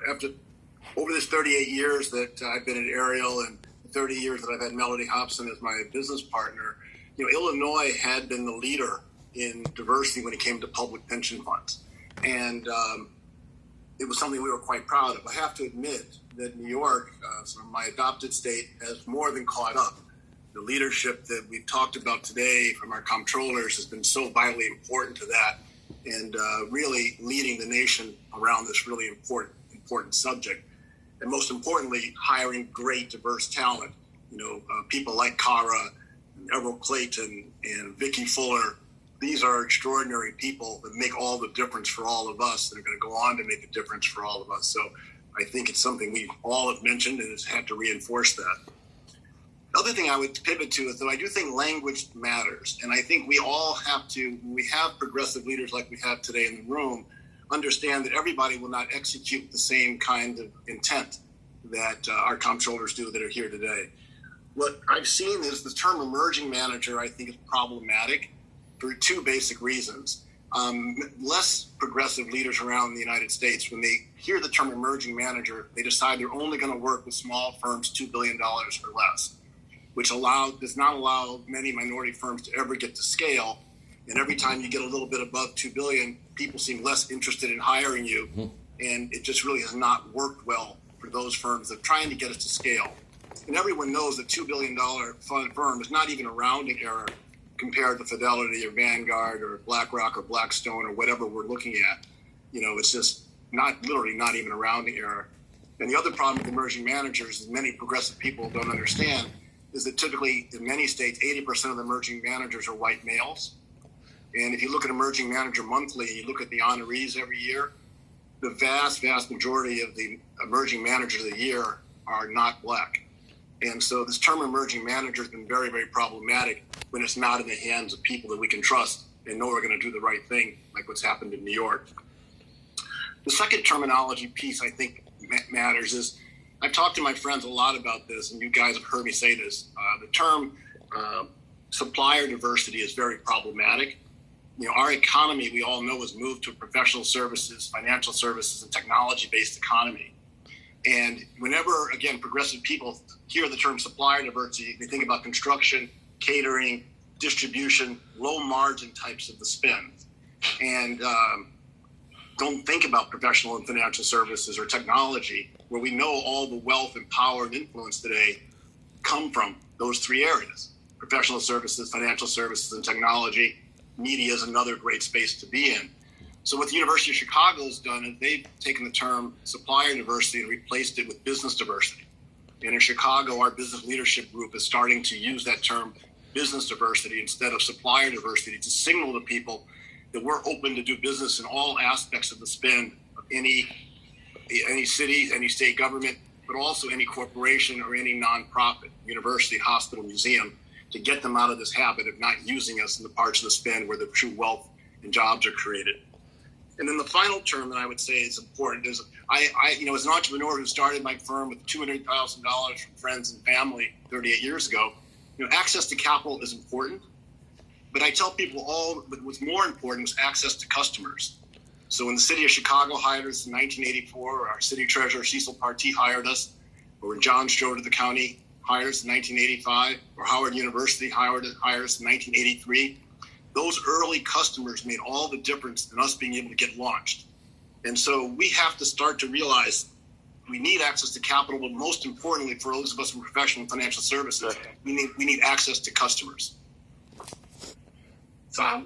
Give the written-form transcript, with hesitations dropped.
After over this 38 years that I've been at Ariel and 30 years that I've had Melody Hobson as my business partner, Illinois had been the leader in diversity when it came to public pension funds. And it was something we were quite proud of. I have to admit that New York, sort of my adopted state, has more than caught up. The leadership that we've talked about today from our comptrollers has been so vitally important to that, and really leading the nation around this really important subject. And most importantly, hiring great diverse talent. People like Cara, and Errol Clayton, and Vicki Fuller. These are extraordinary people that make all the difference for all of us, that are going to go on to make a difference for all of us. So I think it's something we all have mentioned and has had to reinforce that. The other thing I would pivot to is that I do think language matters. And I think we all have to, when we have progressive leaders like we have today in the room, understand that everybody will not execute the same kind of intent that our comptrollers do that are here today. What I've seen is the term emerging manager, I think, is problematic for two basic reasons. Less progressive leaders around the United States, when they hear the term emerging manager, they decide they're only going to work with small firms, $2 billion or less, which does not allow many minority firms to ever get to scale. And every time you get a little bit above $2 billion, people seem less interested in hiring you. And it just really has not worked well for those firms that are trying to get us to scale. And everyone knows that $2 billion firm is not even a rounding error compared to Fidelity or Vanguard or BlackRock or Blackstone or whatever we're looking at. It's just not even a rounding error. And the other problem with emerging managers is many progressive people don't understand is that typically in many states, 80% of the emerging managers are white males. And if you look at Emerging Manager Monthly and you look at the honorees every year, the vast majority of the emerging managers of the year are not black. And so this term emerging manager has been very, very problematic when it's not in the hands of people that we can trust and know are going to do the right thing, like what's happened in New York. The second terminology piece I think matters is, I've talked to my friends a lot about this, and you guys have heard me say this. The term supplier diversity is very problematic. Our economy, we all know, has moved to a professional services, financial services, and technology-based economy. And whenever, again, progressive people hear the term supplier diversity, they think about construction, catering, distribution, low-margin types of the spend. And don't think about professional and financial services or technology, where we know all the wealth and power and influence today come from those three areas: professional services, financial services, and technology. Media is another great space to be in. So what the University of Chicago has done is they've taken the term supplier diversity and replaced it with business diversity. And in Chicago, our business leadership group is starting to use that term business diversity instead of supplier diversity to signal to people that we're open to do business in all aspects of the spend of any city, any state government, but also any corporation or any nonprofit, university, hospital, museum, to get them out of this habit of not using us in the parts of the spend where the true wealth and jobs are created. And then the final term that I would say is important is I as an entrepreneur who started my firm with $200,000 from friends and family 38 years ago, access to capital is important. But I tell people what's more important is access to customers. So when the city of Chicago hired us in 1984, or our city treasurer Cecil Partee hired us, or when John Schroeder, the county, hired us in 1985, or Howard University hired us in 1983, those early customers made all the difference in us being able to get launched. And so we have to start to realize we need access to capital, but most importantly, for those of us in professional and financial services, we need access to customers. So